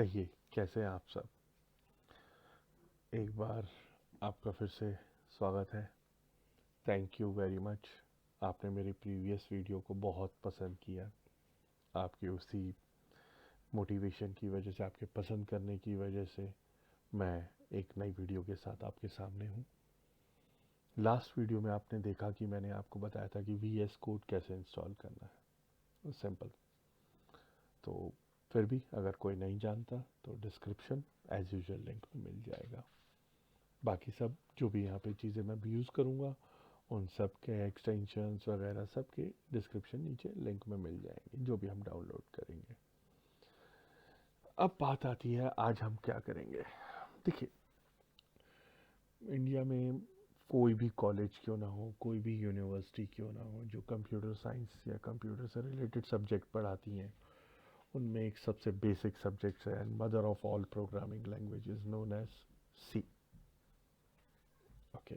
कहिए कैसे हैं आप सब। एक बार आपका फिर से स्वागत है। Thank you very much. आपने मेरी प्रीवियस वीडियो को बहुत पसंद किया। आपकी उसी मोटिवेशन की वजह से, आपके पसंद करने की वजह से मैं एक नई वीडियो के साथ आपके सामने हूँ। लास्ट वीडियो में आपने देखा कि मैंने आपको बताया था कि VS कोड कैसे इंस्टॉल करना है, सिंपल। तो फिर भी अगर कोई नहीं जानता तो डिस्क्रिप्शन एज यूजुअल लिंक में मिल जाएगा। बाकी सब जो भी यहाँ पे चीज़ें मैं भी यूज़ करूँगा उन सब के एक्सटेंशंस वगैरह सब के डिस्क्रिप्शन नीचे लिंक में मिल जाएंगे, जो भी हम डाउनलोड करेंगे। अब बात आती है आज हम क्या करेंगे। देखिए, इंडिया में कोई भी कॉलेज क्यों ना हो, कोई भी यूनिवर्सिटी क्यों ना हो, जो कंप्यूटर साइंस या कंप्यूटर से रिलेटेड सब्जेक्ट पढ़ाती हैं, उनमें एक सबसे बेसिक सब्जेक्ट है and mother of all programming language is known as C. Okay,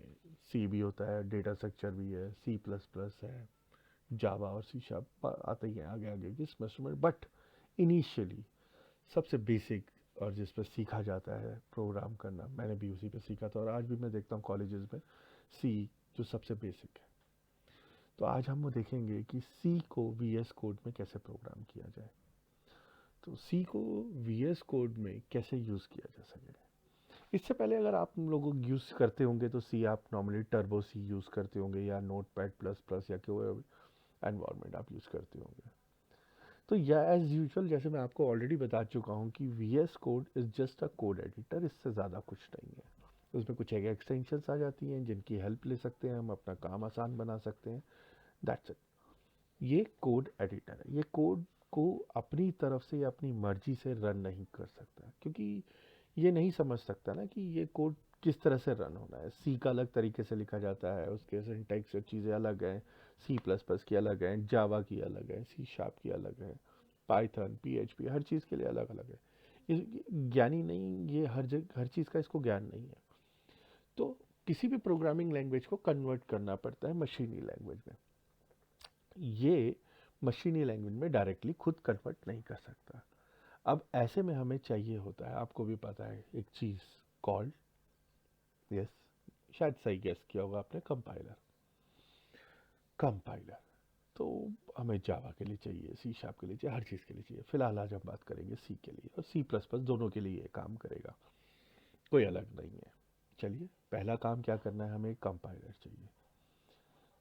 C भी होता है, डेटा स्ट्रक्चर भी है, C++ है, जावा और सी शार्प आते ही हैं आगे आगे के सेमेस्टर में। बट इनिशियली सबसे बेसिक और जिस पर सीखा जाता है प्रोग्राम करना, मैंने भी उसी पे सीखा था और आज भी मैं देखता हूँ कॉलेजेस में सी जो सबसे बेसिक है। तो आज हम वो देखेंगे कि सी को VS कोड में कैसे प्रोग्राम किया जाए। तो सी को VS कोड में कैसे यूज़ किया जा सके। इससे पहले अगर आप लोग यूज़ करते होंगे तो सी आप नॉर्मली टर्बो सी यूज़ करते होंगे या Notepad++ या कोई एनवायरनमेंट आप यूज़ करते होंगे। तो या एज यूजुअल जैसे मैं आपको ऑलरेडी बता चुका हूँ कि VS code is just a code editor, इससे ज़्यादा कुछ नहीं है। उसमें कुछ एक एक्सटेंशंस आ जाती हैं जिनकी हेल्प ले सकते हैं, हम अपना काम आसान बना सकते हैं। That's it. ये कोड एडिटर है। ये कोड को अपनी तरफ से या अपनी मर्जी से रन नहीं कर सकता, क्योंकि ये नहीं समझ सकता ना कि ये कोड किस तरह से रन होना है। सी का अलग तरीके से लिखा जाता है, उसके सिंटैक्स और चीज़ें अलग हैं, C++ की अलग है, जावा की अलग है, सी शार्प की अलग है, पाइथन PHP हर चीज़ के लिए अलग अलग है। इस ज्ञानी नहीं, ये हर जगह हर चीज़ का इसको ज्ञान नहीं है। तो किसी भी प्रोग्रामिंग लैंग्वेज को कन्वर्ट करना पड़ता है मशीनी लैंग्वेज में। ये मशीनी लैंग्वेज में डायरेक्टली खुद कन्वर्ट नहीं कर सकता। अब ऐसे में हमें चाहिए होता है, आपको भी पता है, एक चीज़ कॉल्ड, यस, शायद सही गेस किया होगा आपने, कंपाइलर। कंपाइलर तो हमें जावा के लिए चाहिए, सी शार्प के लिए चाहिए, हर चीज़ के लिए चाहिए। फिलहाल आज हम बात करेंगे सी के लिए, और C++ दोनों के लिए ये काम करेगा, कोई अलग नहीं है। चलिए, पहला काम क्या करना है, हमें कंपाइलर चाहिए।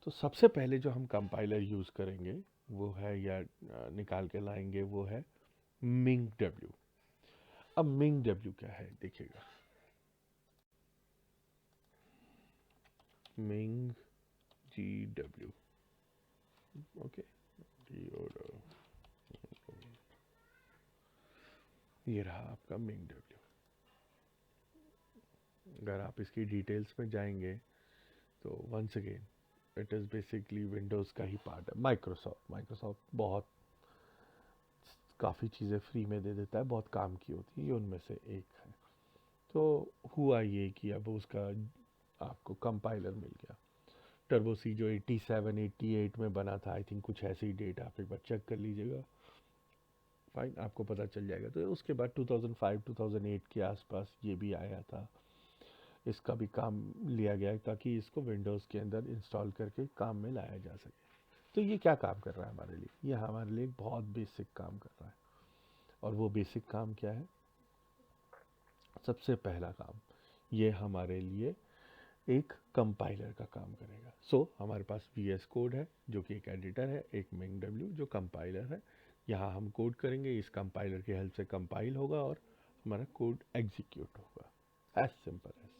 तो सबसे पहले जो हम कंपाइलर यूज़ करेंगे वो है, या निकाल के लाएंगे, वो है MingW। अब MingW क्या है देखिएगा। MingGW, ओके, ये रहा आपका MingW। अगर आप इसकी डिटेल्स में जाएंगे तो once again it is basically Windows का ही पार्ट है। माइक्रोसॉफ्ट बहुत काफ़ी चीज़ें फ्री में दे देता है, बहुत काम की होती है, ये उनमें से एक है। तो हुआ ये कि अब उसका आपको कंपाइलर मिल गया। टर्बो सी जो 87 88 में बना था, आई थिंक कुछ ऐसी डेट, आप एक बार चेक कर लीजिएगा, फाइन, आपको पता चल जाएगा। तो उसके बाद 2005 2008 के आसपास ये भी आया था, इसका भी काम लिया गया ताकि इसको विंडोज़ के अंदर इंस्टॉल करके काम में लाया जा सके। तो ये क्या काम कर रहा है हमारे लिए, ये हमारे लिए एक बहुत बेसिक काम कर रहा है। और वो बेसिक काम क्या है, सबसे पहला काम, ये हमारे लिए एक कंपाइलर का काम करेगा। हमारे पास VS कोड है जो कि एक एडिटर है, एक MingW जो कंपाइलर है। यहाँ हम कोड करेंगे, इस कंपाइलर की हेल्प से कंपाइल होगा और हमारा कोड एग्जीक्यूट होगा, एज सिंपल एज।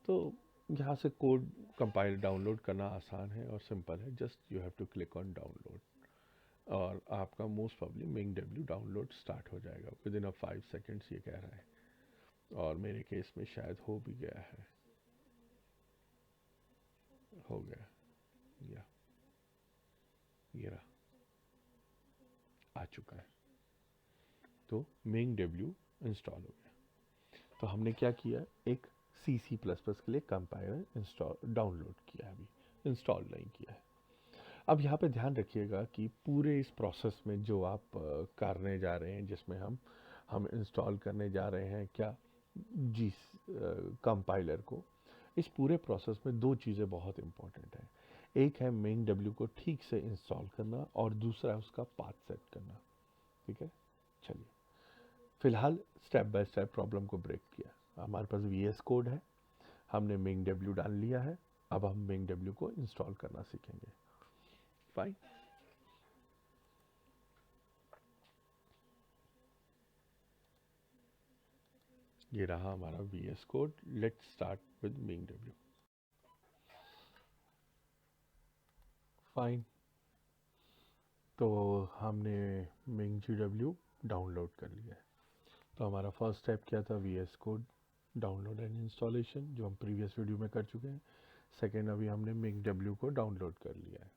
तो यहाँ से कोड कंपाइल डाउनलोड करना आसान है और सिंपल है, just you have to click on download और आपका most probably MingW download start हो जाएगा विद इन 5 सेकेंड्स, ये कह रहा है। और मेरे केस में शायद हो भी गया है, हो गया, या ये रहा, आ चुका है। तो MingW इंस्टॉल हो गया। तो हमने क्या किया, एक C++ के लिए कंपाइलर इंस्टॉल डाउनलोड किया है, अभी इंस्टॉल नहीं किया है। अब यहाँ पे ध्यान रखिएगा कि पूरे इस प्रोसेस में जो आप करने जा रहे हैं, जिसमें हम हम इंस्टॉल करने जा रहे हैं क्या, जी कंपाइलर को। इस पूरे प्रोसेस में दो चीज़ें बहुत इंपॉर्टेंट हैं। एक है मेन डब्ल्यू को ठीक से इंस्टॉल करना और दूसरा है उसका पाथ सेट करना। ठीक है, चलिए फिलहाल स्टेप बाय स्टेप प्रॉब्लम को ब्रेक किया। हमारे पास वीएस कोड है, हमने मेन डब्ल्यू डाल लिया है, अब हम मेन डब्ल्यू को इंस्टॉल करना सीखेंगे। फाइन, ये रहा हमारा VS code. Let's start with main W. Fine, तो हमने मेन जी डब्ल्यू डाउनलोड कर लिया है। तो हमारा फर्स्ट स्टेप क्या था, VS code download and installation, जो हम प्रीवियस वीडियो में कर चुके हैं। सेकेंड, अभी हमने मेन डब्ल्यू को डाउनलोड कर लिया है।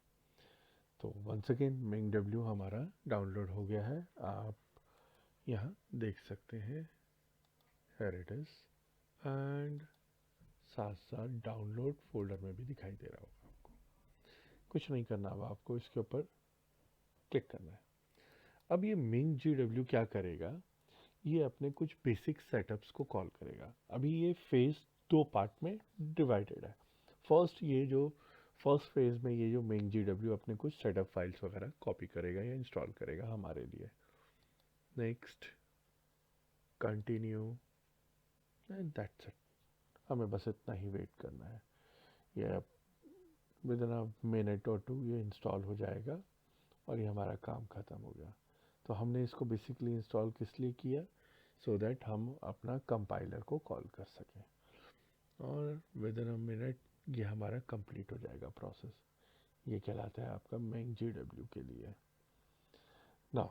तो वंस अगेन मेन डब्ल्यू हमारा डाउनलोड हो गया है, आप यहाँ देख सकते हैं, हियर इट इज, एंड साथ साथ डाउनलोड फोल्डर में भी दिखाई दे रहा होगा आपको। कुछ नहीं करना, अब आपको इसके ऊपर क्लिक करना है। अब ये मेन जी डब्ल्यू क्या करेगा, ये अपने कुछ बेसिक सेटअप्स को कॉल करेगा। अभी ये फेज दो पार्ट में डिवाइडेड है। फर्स्ट फेज में ये जो मेन जी डब्ल्यू अपने कुछ सेटअप फाइल्स वगैरह कॉपी करेगा या इंस्टॉल करेगा हमारे लिए। Next, continue, and that's it. हमें बस इतना ही वेट करना है। ये विद इन अ मिनट और टू ये इंस्टॉल हो जाएगा और ये हमारा काम ख़त्म हो गया। तो हमने इसको बेसिकली इंस्टॉल किस लिए किया, सो दैट हम अपना कंपाइलर को कॉल कर सकें, और विद इन अ मिनट ये हमारा कंप्लीट हो जाएगा प्रोसेस। ये कहलाता है आपका मेन जी डब्ल्यू के लिए। नाउ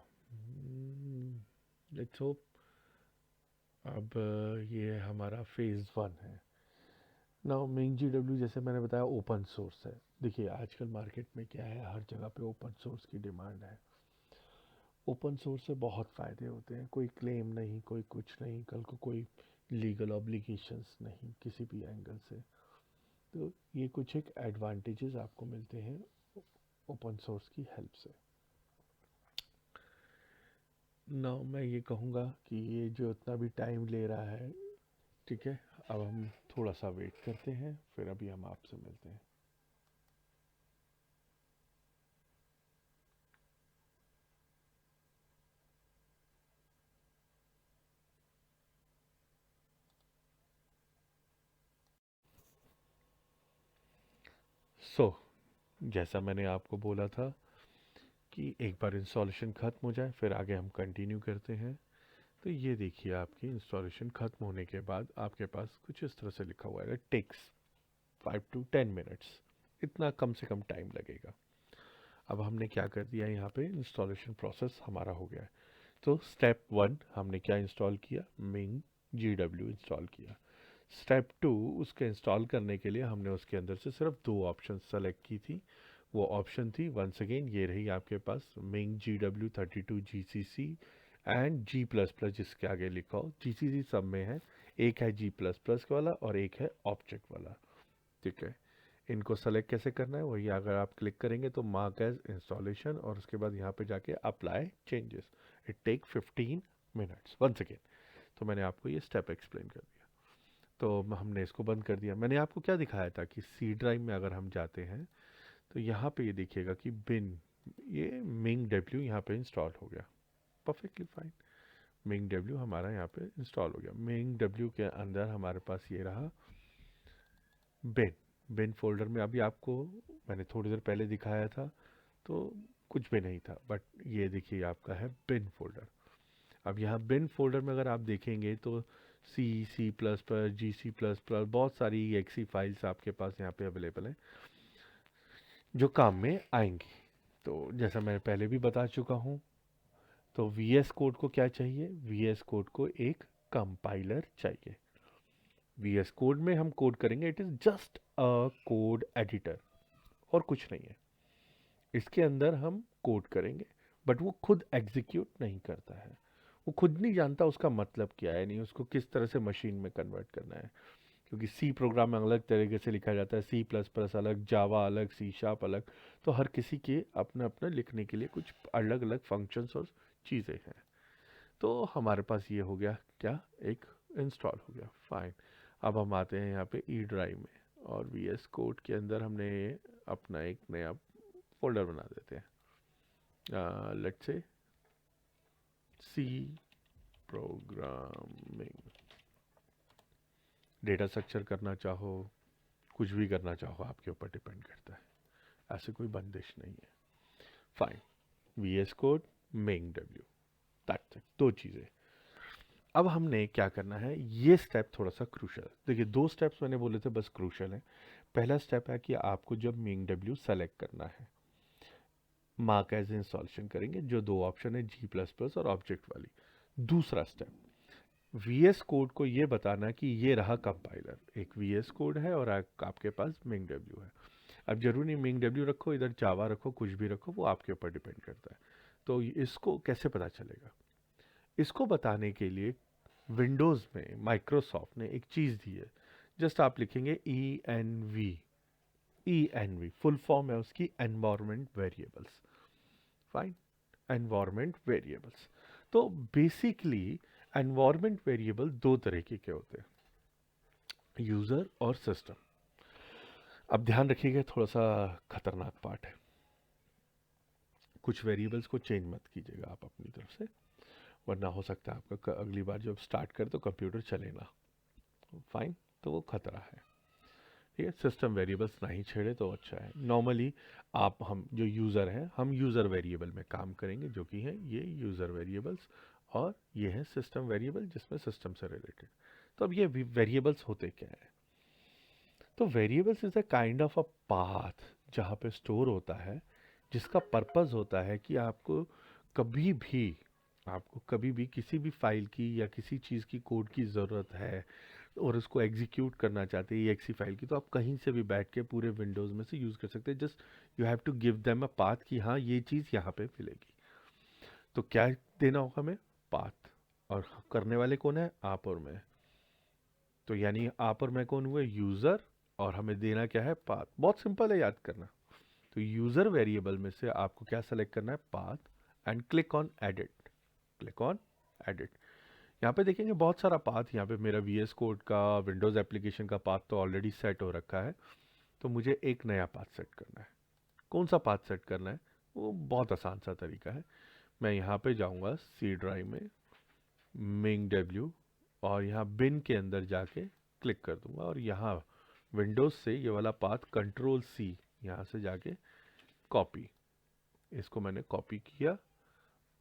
लेट्स होप, अब ये हमारा फेज़ 1 है। नाउ मेन जी डब्ल्यू जैसे मैंने बताया ओपन सोर्स है। देखिए आजकल मार्केट में क्या है, हर जगह पे ओपन सोर्स की डिमांड है। ओपन सोर्स से बहुत फ़ायदे होते हैं, कोई क्लेम नहीं, कोई कुछ नहीं, कल को कोई लीगल ऑब्लिगेशंस नहीं किसी भी एंगल से। तो ये कुछ एक एडवांटेजेस आपको मिलते हैं ओपन सोर्स की हेल्प से। ना मैं ये कहूँगा कि ये जो इतना भी टाइम ले रहा है, ठीक है, अब हम थोड़ा सा वेट करते हैं, फिर अभी हम आपसे मिलते हैं। सो जैसा मैंने आपको बोला था कि एक बार इंस्टॉलेशन ख़त्म हो जाए फिर आगे हम कंटिन्यू करते हैं। तो ये देखिए आपकी इंस्टॉलेशन ख़त्म होने के बाद आपके पास कुछ इस तरह से लिखा हुआ है, टेक्स 5 to 10 मिनट्स, इतना कम से कम टाइम लगेगा। अब हमने क्या कर दिया, यहाँ पे इंस्टॉलेशन प्रोसेस हमारा हो गया है। तो स्टेप 1 हमने क्या इंस्टॉल किया, मेन जी डब्ल्यू इंस्टॉल किया। स्टेप 2, उसके इंस्टॉल करने के लिए हमने उसके अंदर से सिर्फ दो ऑप्शन सेलेक्ट की थी। वो ऑप्शन थी वंस अगेन ये रही आपके पास, main G W 32 G C C and G plus plus, जिसके आगे लिखा हो जी सी सी सब में है। एक है जी प्लस प्लस वाला और एक है ऑब्जेक्ट वाला। ठीक है, इनको सेलेक्ट कैसे करना है, वही अगर आप क्लिक करेंगे तो मार्क एज इंस्टॉलेशन, और उसके बाद यहाँ पे जाके apply changes. It take 15 minutes once again. तो मैंने आपको ये स्टेप एक्सप्लेन कर दिया। तो हमने इसको बंद कर दिया। मैंने आपको क्या दिखाया था कि सी ड्राइव में अगर हम जाते हैं तो यहाँ पे ये देखिएगा कि बिन, ये मेन डब्ल्यू यहाँ पे इंस्टॉल हो गया। परफेक्टली फाइन, मेन डब्ल्यू हमारा यहाँ पे इंस्टॉल हो गया। मेन डब्ल्यू के अंदर हमारे पास ये रहा बिन। बिन फोल्डर में अभी आपको मैंने थोड़ी देर पहले दिखाया था तो कुछ भी नहीं था, बट ये देखिए आपका है बिन फोल्डर। अब यहाँ बिन फोल्डर में अगर आप देखेंगे तो सी प्लस प्लस जी सी प्लस प्लस बहुत सारी एक्सी फाइल्स आपके पास यहाँ पे अवेलेबल हैं जो काम में आएंगी। तो जैसा मैं पहले भी बता चुका हूँ, तो वी एस कोड को क्या चाहिए, वी एस कोड को एक कंपाइलर चाहिए। वी एस कोड में हम कोड करेंगे, it is just a code editor और कुछ नहीं है। इसके अंदर हम कोड करेंगे बट वो खुद एग्जीक्यूट नहीं करता है। वो खुद नहीं जानता उसका मतलब क्या है, नहीं उसको किस तरह से मशीन में कन्वर्ट करना है। क्योंकि सी प्रोग्राम में अलग तरीके से लिखा जाता है, सी प्लस प्लस अलग, जावा अलग, सी शार्प अलग। तो हर किसी के अपने अपने लिखने के लिए कुछ अलग अलग फंक्शंस और चीज़ें हैं। तो हमारे पास ये हो गया क्या, एक इंस्टॉल हो गया। फाइन। अब हम आते हैं यहाँ पे ई ड्राइव में और वी एस कोड के अंदर हमने अपना एक नया फोल्डर बना देते हैं। Let's say C programming. Data structure करना चाहो, कुछ भी करना चाहो, आपके ऊपर डिपेंड करता है, ऐसे कोई बंदिश नहीं है। Fine. V S code, make W, that's it, दो चीज़ें। अब हमने क्या करना है, ये स्टेप थोड़ा सा क्रूशल है। देखिए, दो स्टेप्स मैंने बोले थे बस क्रूशल है। पहला स्टेप है कि आपको जब मेक डब्ल्यू सेलेक्ट करना है, मार्क एज इंस्टॉलेशन करेंगे, जो दो ऑप्शन है जी प्लस प्लस और ऑब्जेक्ट वाली। दूसरा स्टेप, वीएस कोड को ये बताना कि ये रहा कंपाइलर, एक वीएस कोड है और आपके पास मेक डब्ल्यू है। अब जरूरी नहीं मेक डब्ल्यू रखो, इधर जावा रखो, कुछ भी रखो, वो आपके ऊपर डिपेंड करता है। तो इसको कैसे पता चलेगा, इसको बताने के लिए विंडोज़ में माइक्रोसॉफ्ट ने एक चीज़ दी है। जस्ट आप लिखेंगे E N V. E N V full form है उसकी environment variables. Fine. Environment variables. तो बेसिकली एनवायरमेंट वेरिएबल दो तरीके के होते हैं, यूज़र और सिस्टम। अब ध्यान रखिएगा, थोड़ा सा खतरनाक पार्ट है। कुछ वेरिएबल्स को चेंज मत कीजिएगा आप अपनी तरफ से, वरना हो सकता है आपका अगली बार जब स्टार्ट करे तो कंप्यूटर चले ना। फाइन। तो वो खतरा है। ठीक है, सिस्टम वेरिएबल्स नहीं छेड़े तो अच्छा है। नॉर्मली आप, हम जो यूज़र हैं, हम यूज़र वेरिएबल में काम करेंगे, जो कि है ये यूज़र वेरिएबल्स, और ये है सिस्टम वेरिएबल जिसमें सिस्टम से रिलेटेड। तो अब ये वेरिएबल्स होते क्या है, तो variables is a kind of a path जहाँ पे स्टोर होता है, जिसका पर्पस होता है कि कभी भी आपको कभी भी किसी भी फाइल की या किसी चीज़ की कोड की ज़रूरत है और उसको एग्जीक्यूट करना चाहते हैं एक्सी फाइल की, तो आप कहीं से भी बैठ के पूरे विंडोज़ में से यूज़ कर सकते हैं। Just you have to give them a path कि हाँ ये चीज़ यहाँ पे मिलेगी। तो क्या देना होगा हमें, पाथ। और करने वाले कौन है, आप और मैं। तो यानी आप और मैं कौन हुए, यूज़र, और हमें देना क्या है, पाथ। बहुत सिंपल है याद करना। तो यूज़र वेरिएबल में से आपको क्या सेलेक्ट करना है, path, and click on edit. Click on edit. यहाँ पे देखेंगे बहुत सारा पाथ, यहाँ पे मेरा वी एस कोड का, विंडोज़ एप्लीकेशन का पाथ तो ऑलरेडी सेट हो रखा है। तो मुझे एक नया पाथ सेट करना है। कौन सा पाथ सेट करना है, वो बहुत आसान सा तरीका है। मैं यहाँ पे जाऊँगा सी ड्राइव में, मेक डब्ल्यू, और यहाँ बिन के अंदर जाके क्लिक कर दूंगा, और यहाँ विंडोज़ से ये वाला पाथ कंट्रोल सी, यहाँ से जाके कॉपी, इसको मैंने कॉपी किया,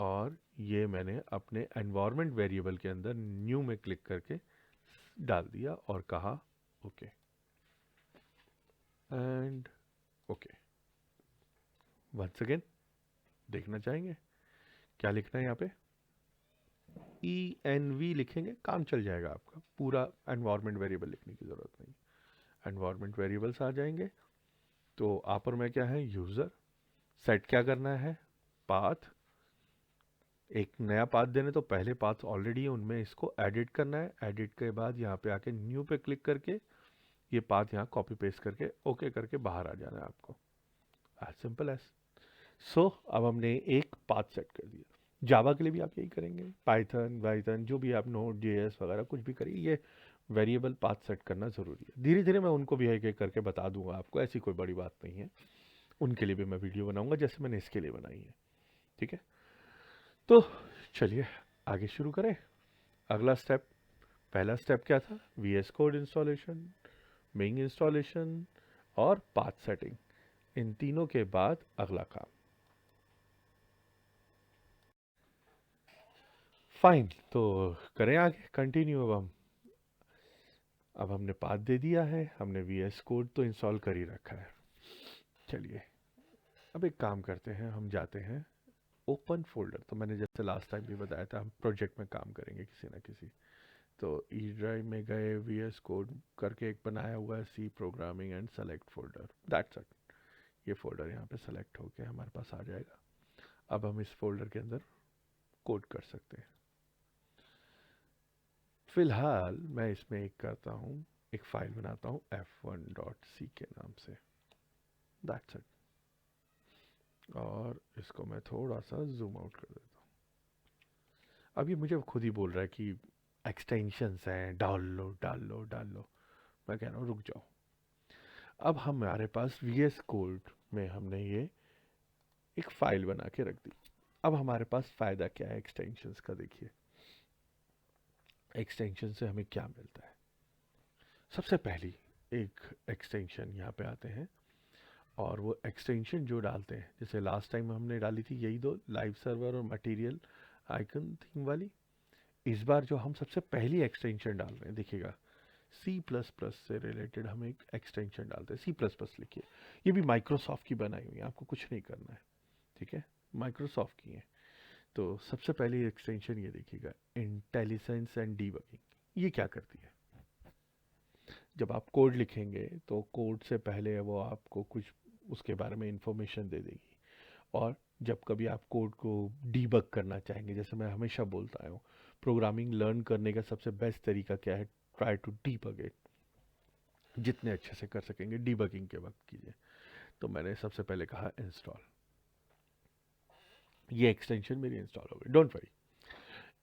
और ये मैंने अपने एनवायरनमेंट वेरिएबल के अंदर न्यू में क्लिक करके डाल दिया और कहा okay and okay. Once again देखना चाहेंगे क्या लिखना है, यहाँ पे ई एन वी लिखेंगे, काम चल जाएगा आपका, पूरा एनवायरनमेंट वेरिएबल लिखने की ज़रूरत नहीं। एनवायरनमेंट वेरिएबल्स आ जाएंगे। तो आप और मैं क्या है, यूज़र। सेट क्या करना है, पाथ। एक नया पाथ देने तो पहले पाथ ऑलरेडी है उनमें इसको एडिट करना है। एडिट के बाद यहाँ पे आके न्यू पे क्लिक करके ये पाथ यहाँ कॉपी पेस्ट करके ओके करके बाहर आ जाना है आपको। As simple as. सो अब हमने एक पाथ सेट कर दिया। जावा के लिए भी आप यही करेंगे, पाइथन वाइथन जो भी आप नोड जेएस वगैरह कुछ भी करिए, ये वेरिएबल पाथ सेट करना ज़रूरी है। धीरे धीरे मैं उनको भी एक एक करके बता दूंगा आपको, ऐसी कोई बड़ी बात नहीं है। उनके लिए भी मैं वीडियो बनाऊंगा जैसे मैंने इसके लिए बनाई है। ठीक है, तो चलिए आगे शुरू करें। अगला स्टेप, पहला स्टेप क्या था, V S code installation, make installation और पाथ सेटिंग। इन तीनों के बाद अगला काम। फाइन, तो करें आगे कंटिन्यू। अब हमने पाथ दे दिया है, हमने वी एस कोड तो इंस्टॉल कर ही रखा है। चलिए अब एक काम करते हैं, हम जाते हैं ओपन फोल्डर। तो मैंने जैसे लास्ट टाइम भी बताया था, हम प्रोजेक्ट में काम करेंगे किसी ना किसी। तो ई ड्राइव में गए, वी एस कोड करके एक बनाया हुआ है, C programming and select folder, that's it. ये फोल्डर यहाँ पे सेलेक्ट होके हमारे पास आ जाएगा। अब हम इस फोल्डर के अंदर कोड कर सकते हैं। फिलहाल मैं इसमें एक करता हूँ, एक फाइल बनाता हूँ f1.c के नाम से, दैट्स इट। और इसको मैं थोड़ा सा जूम आउट कर देता हूँ। अब ये मुझे खुद ही बोल रहा है कि एक्सटेंशंस हैं, डाल लो डाल लो डाल लो। मैं कह रहा हूँ रुक जाओ। अब हमारे पास VS कोड में हमने ये एक फाइल बना के रख दी। अब हमारे पास फ़ायदा क्या है एक्सटेंशंस का, देखिए एक्सटेंशन से हमें क्या मिलता है। सबसे पहली एक एक्सटेंशन यहाँ पे आते हैं, और वो एक्सटेंशन जो डालते हैं, जैसे लास्ट टाइम हमने डाली थी यही दो, लाइव सर्वर और मटेरियल आइकन थीम वाली। इस बार जो हम सबसे पहली एक्सटेंशन डाल रहे हैं, देखिएगा C++ से रिलेटेड हम एक एक्सटेंशन डालते हैं। C++ लिखिए, ये भी माइक्रोसॉफ्ट की बनाई हुई है, आपको कुछ नहीं करना है, ठीक है, माइक्रोसॉफ्ट की है। तो सबसे पहली एक्सटेंशन ये देखिएगा, इंटेलिजेंस एंड डीबगिंग। ये क्या करती है, जब आप कोड लिखेंगे तो कोड से पहले वो आपको कुछ उसके बारे में इंफॉर्मेशन दे देगी। और जब कभी आप कोड को डीबग करना चाहेंगे, जैसे मैं हमेशा बोलता हूँ, प्रोग्रामिंग लर्न करने का सबसे बेस्ट तरीका क्या है, ट्राई टू डीबग इट। जितने अच्छे से कर सकेंगे डीबगिंग के वक्त कीजिए। तो मैंने सबसे पहले कहा इंस्टॉल, ये एक्सटेंशन मेरी इंस्टॉल हो गई, डोंट वरी।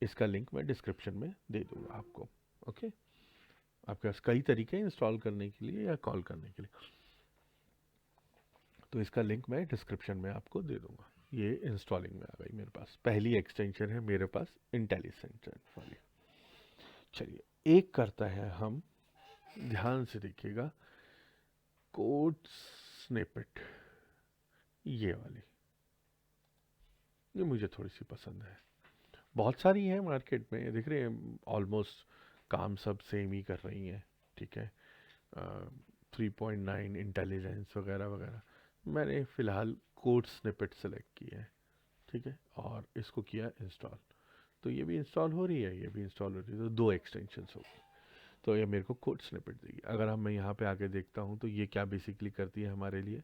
इसका लिंक मैं डिस्क्रिप्शन में दे दूंगा आपको। ओके, आपके पास कई तरीके हैं इंस्टॉल करने के लिए या कॉल करने के लिए, तो इसका लिंक मैं डिस्क्रिप्शन में आपको दे दूंगा। ये इंस्टॉलिंग में आ गई मेरे पास, पहली एक्सटेंशन है मेरे पास इंटेलिजेंट वाली। चलिए एक करता है हम, ध्यान से देखिएगा, कोड स्निपेट, ये वाली, ये मुझे थोड़ी सी पसंद है। बहुत सारी हैं मार्केट में, दिख रहे हैं ऑलमोस्ट काम सब सेम ही कर रही हैं, ठीक है। 3.9 इंटेलिजेंस वगैरह वगैरह। मैंने फ़िलहाल कोड स्निपेट सेलेक्ट किया है, ठीक है, और इसको किया इंस्टॉल। तो ये भी इंस्टॉल हो रही है, ये भी इंस्टॉल हो रही है, तो दो एक्सटेंशंस हो गई। तो ये मेरे को कोड स्निपेट देगी। अगर हम मैं यहाँ पे आके देखता हूँ तो ये क्या बेसिकली करती है हमारे लिए,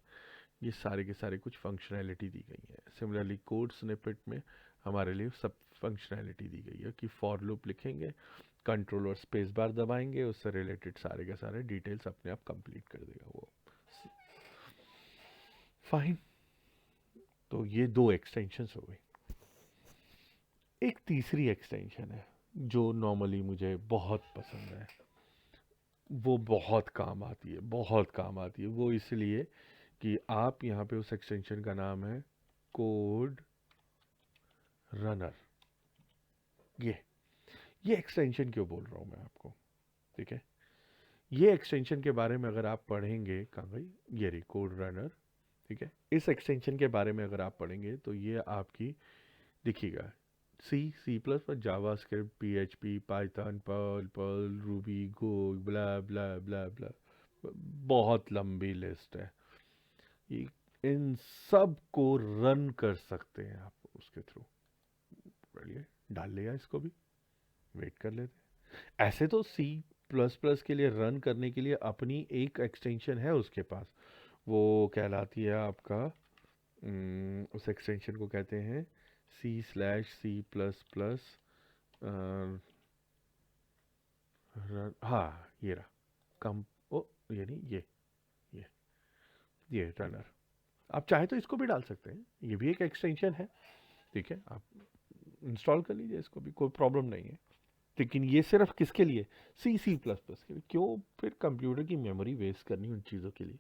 ये सारे के सारे कुछ फंक्शनैलिटी दी गई है। सिमिलरली कोड स्निपेट में हमारे लिए सब फंक्शनैलिटी दी गई है कि फॉर लूप लिखेंगे, कंट्रोल और स्पेस बार दबाएंगे, उससे रिलेटेड सारे के सारे डिटेल्स अपने आप कंप्लीट कर देगा वो। फाइन, तो ये दो एक्सटेंशंस हो गई। एक तीसरी एक्सटेंशन है जो नॉर्मली मुझे बहुत पसंद है, वो बहुत काम आती है, बहुत काम आती है। वो इसलिए कि आप यहाँ पे, उस एक्सटेंशन का नाम है कोड रनर। ये ये एक्सटेंशन क्यों बोल रहा हूँ मैं आपको, ठीक है। ये एक्सटेंशन के बारे में अगर आप पढ़ेंगे, कहाँ गई ये रही कोड रनर, ठीक है। इस एक्सटेंशन के बारे में अगर आप पढ़ेंगे तो ये आपकी दिखिएगा, C++, JavaScript, PHP, Python, Perl, Ruby, Go, blah blah blah blah, बहुत लंबी लिस्ट है। ये इन सब को रन कर सकते हैं आप उसके थ्रू। चलिए डाल लिया इसको भी, वेट कर लेते। ऐसे तो C++ के लिए रन करने के लिए अपनी एक एक्सटेंशन है उसके पास, वो कहलाती है आपका, उस एक्सटेंशन को कहते हैं C/C++ हाँ ये रहा, कम, ओ ये नहीं, ये ये रनर। आप चाहे तो इसको भी डाल सकते हैं, ये भी एक एक्सटेंशन है, ठीक है। आप इंस्टॉल कर लीजिए इसको भी, कोई प्रॉब्लम नहीं है। लेकिन ये सिर्फ किसके लिए, C++ के लिए। क्यों फिर कंप्यूटर की मेमोरी वेस्ट करनी उन चीज़ों के लिए,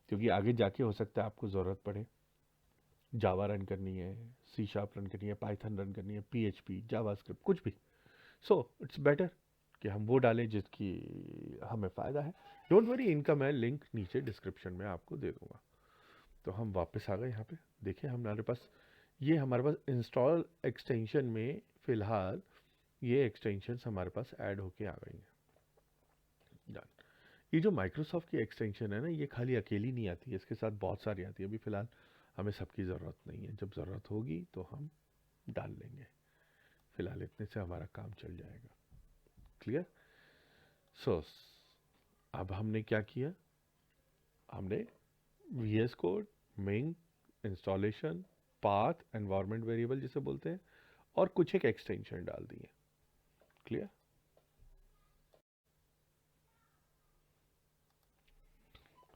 क्योंकि आगे जाके हो सकता है आपको ज़रूरत पड़े। जावा रन करनी है, C# रन करनी है, पाइथन रन करनी है, PHP, जावा स्क्रिप्ट, कुछ भी। सो इट्स बेटर कि हम वो डालें जिसकी हमें फ़ायदा है। डोंट वरी, इनका मैं लिंक नीचे डिस्क्रिप्शन में आपको दे दूंगा। तो हम वापस आ गए यहाँ पे, देखिए हमारे पास, ये हमारे पास इंस्टॉल एक्सटेंशन में फ़िलहाल ये एक्सटेंशंस हमारे पास ऐड होके आ गई हैं। डन। ये जो माइक्रोसॉफ्ट की एक्सटेंशन है ना, ये खाली अकेली नहीं आती है, इसके साथ बहुत सारी आती है। अभी फ़िलहाल हमें सबकी ज़रूरत नहीं है, जब ज़रूरत होगी तो हम डाल लेंगे। फ़िलहाल इतने से हमारा काम चल जाएगा। क्लियर। सो अब हमने क्या किया, हमने VS code, main, installation, path, environment variable जिसे बोलते हैं, और कुछ एक एक्सटेंशन डाल दिए। Clear.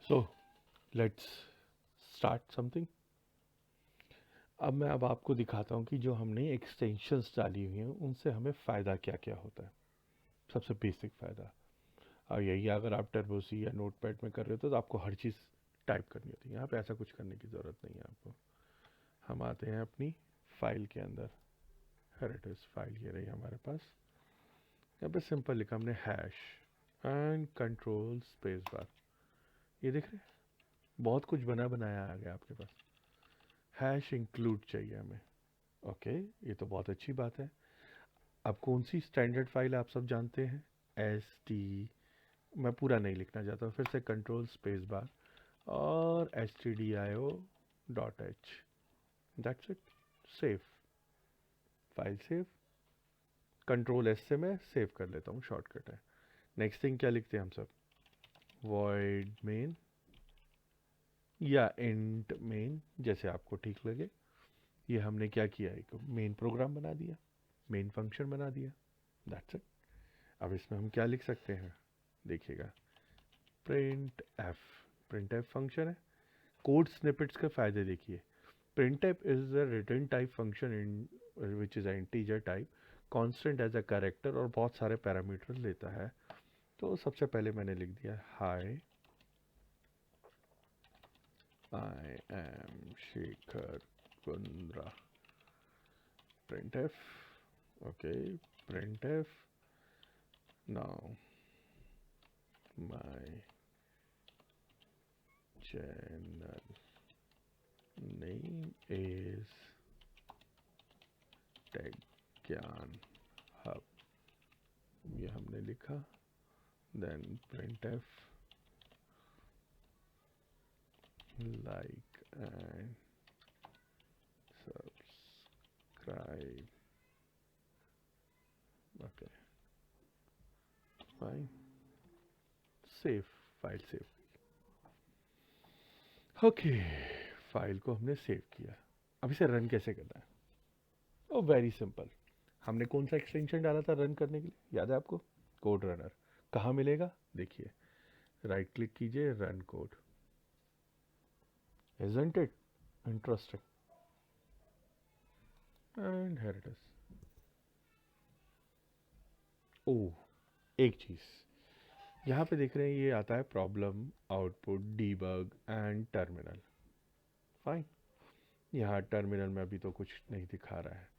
So let's start something. अब आपको दिखाता हूँ कि जो हमने एक्सटेंशंस डाली हुई हैं उनसे हमें फ़ायदा क्या क्या होता है। सबसे बेसिक फ़ायदा, और यही अगर आप टर्बो सी या नोटपैड में कर रहे हो तो आपको हर चीज़ टाइप करनी होती है। यहाँ पे ऐसा कुछ करने की ज़रूरत नहीं है आपको। हम आते हैं अपनी फाइल के अंदर। हेयर इट इज़, फाइल ये रही हमारे पास। यहाँ पे सिंपल लिखा हमने हैश एंड कंट्रोल स्पेस बार। ये देख रहे हैं, बहुत कुछ बना बनाया आ गया आपके पास। हैश इंक्लूड चाहिए हमें। ओके, ये तो बहुत अच्छी बात है। अब कौन सी स्टैंडर्ड फाइल आप सब जानते हैं, एस टी। मैं पूरा नहीं लिखना चाहता, फिर से कंट्रोल स्पेस बार और H T D I O dot H. That's it. Save, file save. Control S से मैं सेव कर लेता हूँ, शॉर्टकट है। नेक्स्ट थिंग क्या लिखते हैं हम सब, वॉइड मेन या इंट मेन, जैसे आपको ठीक लगे। ये हमने क्या किया, एक मेन प्रोग्राम बना दिया, मेन फंक्शन बना दिया। That's it. अब इसमें हम क्या लिख सकते हैं, देखिएगा, print F. Print F function है। कोड स्निपेट्स के फायदे देखिए। Print F is a return type function in which is a integer type, constant as a character और बहुत सारे पैरामीटर लेता है। तो सबसे पहले मैंने लिख दिया hi I am Shekhar Kundra, printf. Okay, printf. Now my channel name is Tech Gyan Hub. ये हमने लिखा। Then printf like and subscribe. Okay, fine. Save, file save. Okay, file को हमने सेव किया। अब इसे रन कैसे करना है? ओ वेरी सिंपल। हमने कौन सा एक्सटेंशन डाला था रन करने के लिए, याद है आपको? Code runner. कहाँ मिलेगा, देखिए, राइट क्लिक कीजिए, run code. Isn't it interesting? And here it is. Oh, एक चीज यहाँ पे देख रहे हैं, ये आता है problem, output, debug and terminal. Fine. यहाँ टर्मिनल में अभी तो कुछ नहीं दिखा रहा है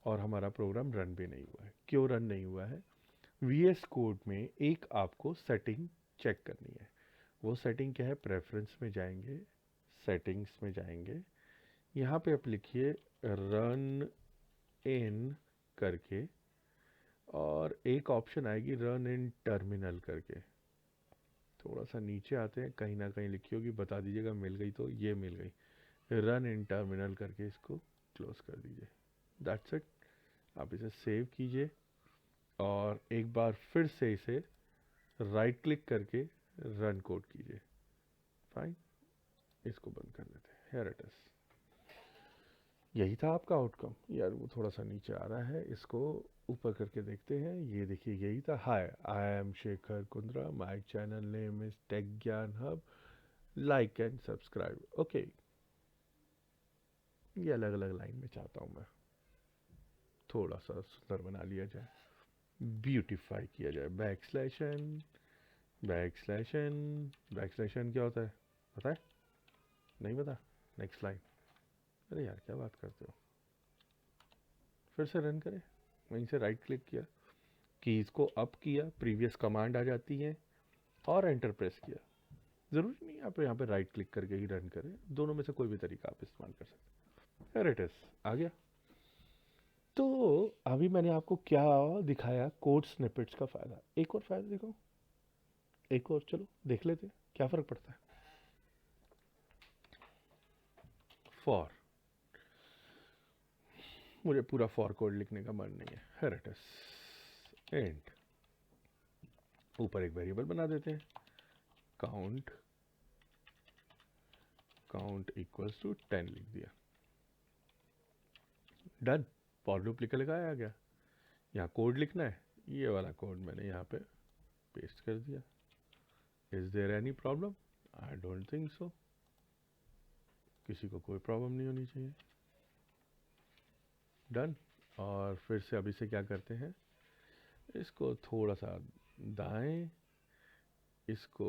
और हमारा प्रोग्राम रन भी नहीं हुआ है। क्यों रन नहीं हुआ है? वीएस कोड में एक आपको सेटिंग चेक करनी है। वो सेटिंग क्या है? प्रेफरेंस में जाएंगे, सेटिंग्स में जाएंगे, यहाँ पे आप लिखिए रन इन करके, और एक ऑप्शन आएगी रन इन टर्मिनल करके। थोड़ा सा नीचे आते हैं, कहीं ना कहीं लिखी होगी, बता दीजिएगा मिल गई तो। ये मिल गई, रन इन टर्मिनल करके, इसको क्लोज कर दीजिए। That's it. आप इसे सेव कीजिए और एक बार फिर से इसे राइट क्लिक करके रन कोड कीजिए। फाइन, इसको बंद कर देते हैं। Here it is. यही था आपका आउटकम। यार वो थोड़ा सा नीचे आ रहा है, इसको ऊपर करके देखते हैं। ये देखिए, यही था। Hi I am Shekhar Kundra, my channel name is Tech Gyan Hub, like and subscribe. Okay, ये अलग अलग लाइन में चाहता हूँ मैं, थोड़ा सा सुंदर बना लिया जाए, ब्यूटीफाई किया जाए। Backslash N, backslash N. Backslash N क्या होता है, पता है? नहीं पता? Next line. अरे यार, क्या बात करते हो? फिर से रन करें। वहीं से राइट क्लिक किया, कीज को अप किया, प्रीवियस कमांड आ जाती है, और एंटर प्रेस किया। ज़रूरी नहीं आप यहाँ पे राइट क्लिक करके ही रन करें, दोनों में से कोई भी तरीका आप इस्तेमाल कर सकते हैं। हियर इट इज, आ गया। तो अभी मैंने आपको क्या दिखाया, कोड स्निपेट्स का फ़ायदा। एक और फ़ायदा देखो, एक और, चलो देख लेते हैं क्या फ़र्क पड़ता है। फॉर, मुझे पूरा फॉर कोड लिखने का मन नहीं है। हियर इट इज, एंड ऊपर एक वेरिएबल बना देते हैं, काउंट, काउंट इक्वल्स टू 10 लिख दिया। डन। फॉर लूप लिखा आ गया। यहाँ कोड लिखना है, ये वाला कोड मैंने यहाँ पे पेस्ट कर दिया। Is there any problem? I don't think so. किसी को कोई प्रॉब्लम नहीं होनी चाहिए। डन। और फिर से अभी से क्या करते हैं, इसको थोड़ा सा दाएं, इसको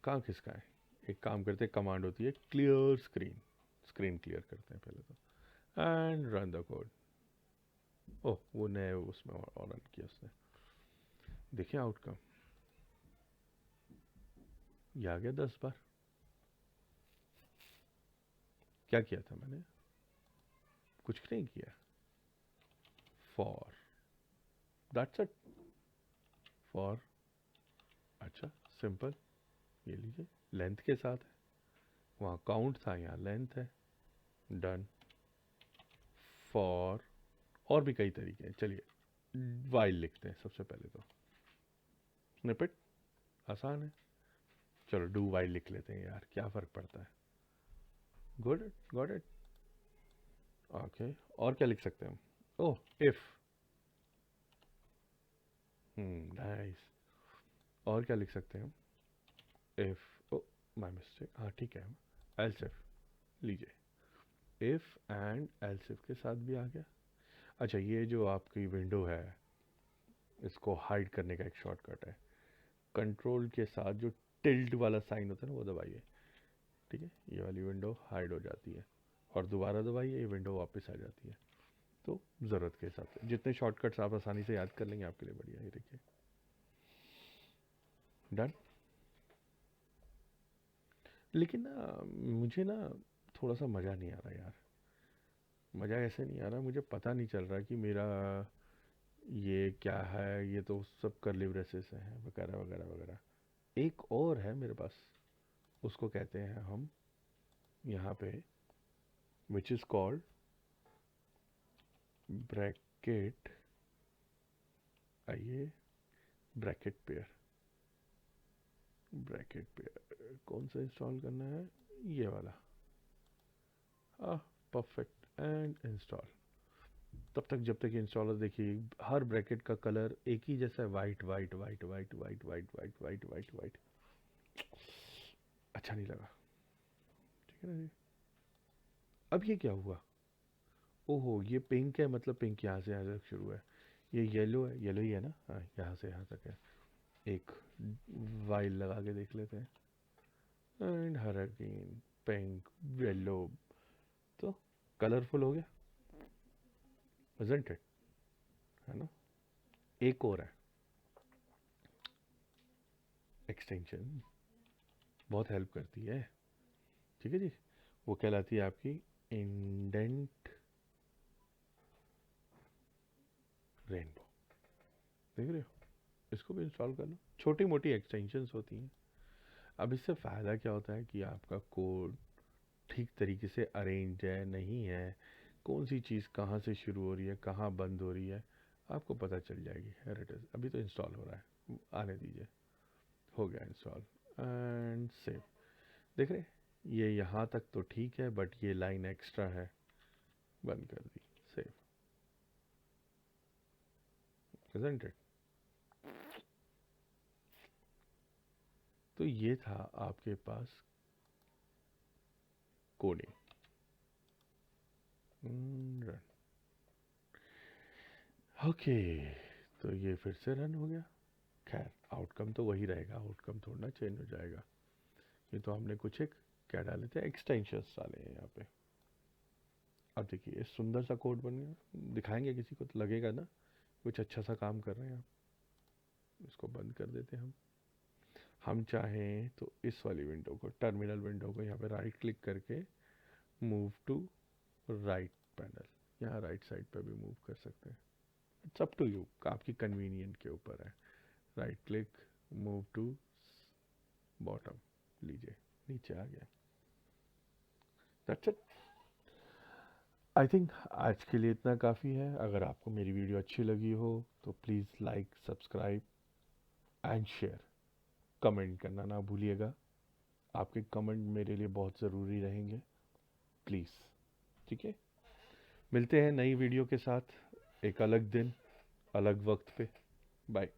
कहाँ खिसकाएं, एक काम करते हैं, कमांड होती है क्लियर स्क्रीन, स्क्रीन क्लियर करते हैं पहले तो, एंड रन द कोड। ओह, वो नए उसमें और रन किया उसने, देखिए आउटकम ये आ गया 10 बार। क्या किया था मैंने, कुछ नहीं किया, फॉर दैट्स इट, फॉर, अच्छा सिंपल, ये लीजिए लेंथ के साथ है, वहाँ काउंट था यहाँ लेंथ है, डन। फॉर, और भी कई तरीके हैं, चलिए वाइल लिखते हैं सबसे पहले तो, स्निपेट आसान है, चलो डू वाइल लिख लेते हैं यार, क्या फ़र्क पड़ता है। Good, got it, okay. और क्या लिख सकते हैं हम, ओह इफ, नाइस। और क्या लिख सकते हैं हम, इफ, ओ माय मिस्टेक, हाँ ठीक है, एल्स इफ लीजिए, इफ एंड एल्स इफ के साथ भी आ गया। अच्छा, ये जो आपकी विंडो है, इसको हाइड करने का एक शॉर्टकट है, कंट्रोल के साथ जो टिल्ट वाला साइन होता है ना, वो दबाइए, ठीक है, ये वाली विंडो हाइड हो जाती है, और दोबारा दबाइए, ये विंडो वापस आ जाती है। तो ज़रूरत के हिसाब से जितने शॉर्टकट्स आप आसानी से याद कर लेंगे आपके लिए बढ़िया, ये देखिए, डन। लेकिन ना मुझे ना थोड़ा सा मज़ा नहीं आ रहा यार, मज़ा ऐसे नहीं आ रहा, मुझे पता नहीं चल रहा कि मेरा ये क्या है, ये तो सब कर्ली ब्रेसेस हैं वगैरह वगैरह वगैरह। एक और है मेरे पास, उसको कहते हैं हम यहाँ पे, विच इज़ कॉल्ड ब्रैकेट, आइए ब्रैकेट पेयर, ब्रैकेट पेयर कौन सा इंस्टॉल करना है, ये वाला, परफेक्ट, एंड इंस्टॉल। तब तक जब तक इंस्टॉलर, देखिए हर ब्रैकेट का कलर एक ही जैसा है, white white white white white white white white white white, अच्छा नहीं लगा, ठीक है ना जी। अब ये क्या हुआ, ओहो ये पिंक है, मतलब पिंक यहाँ से यहाँ तक शुरू है, ये येलो है, येलो ही है ना, हाँ यहाँ से यहाँ तक है, एक वाइल लगा के देख लेते हैं, एंड हरा ग्रीन पिंक येलो, तो कलरफुल हो गया, इजंट इट, है ना। एक और है एक्सटेंशन, बहुत हेल्प करती है, ठीक है जी, वो कहलाती है आपकी इंडेंट रेनबो, देख रहे हो, इसको भी इंस्टॉल कर लो, छोटी मोटी एक्सटेंशंस होती हैं। अब इससे फ़ायदा क्या होता है कि आपका कोड ठीक तरीके से अरेंज है नहीं है, कौन सी चीज़ कहाँ से शुरू हो रही है कहाँ बंद हो रही है, आपको पता चल जाएगी। हियर इट इज़, अभी तो इंस्टॉल हो रहा है, आने दीजिए, हो गया इंस्टॉल, एंड सेव, देख रहे, ये यहाँ तक तो ठीक है, बट ये लाइन एक्स्ट्रा है, बंद कर दी, सेव, इजंट इट। तो ये था आपके पास कोडिंग, रन, ओके, तो ये फिर से रन हो गया, खैर आउटकम तो वही रहेगा, आउटकम थोड़ा ना चेंज हो जाएगा, ये तो हमने कुछ एक क्या डाले थे, एक्सटेंशंस डाले हैं यहाँ पे। अब देखिए सुंदर सा कोड बन गया, दिखाएंगे किसी को तो लगेगा ना कुछ अच्छा सा काम कर रहे हैं आप। इसको बंद कर देते हैं हम चाहें तो इस वाली विंडो को, टर्मिनल विंडो को, यहाँ पे राइट क्लिक करके मूव टू राइट पैनल, यहाँ राइट साइड पे भी मूव कर सकते हैं, इट्स अप टू यू, आपकी कन्वीनियंट के ऊपर है। Right click, move to bottom, लीजिए नीचे आ गया, दैट्स इट। आई थिंक आज के लिए इतना काफ़ी है। अगर आपको मेरी वीडियो अच्छी लगी हो तो please like, subscribe and share, comment करना ना भूलिएगा, आपके कमेंट मेरे लिए बहुत ज़रूरी रहेंगे, प्लीज़, ठीक है। मिलते हैं नई वीडियो के साथ एक अलग दिन अलग वक्त पे, बाय।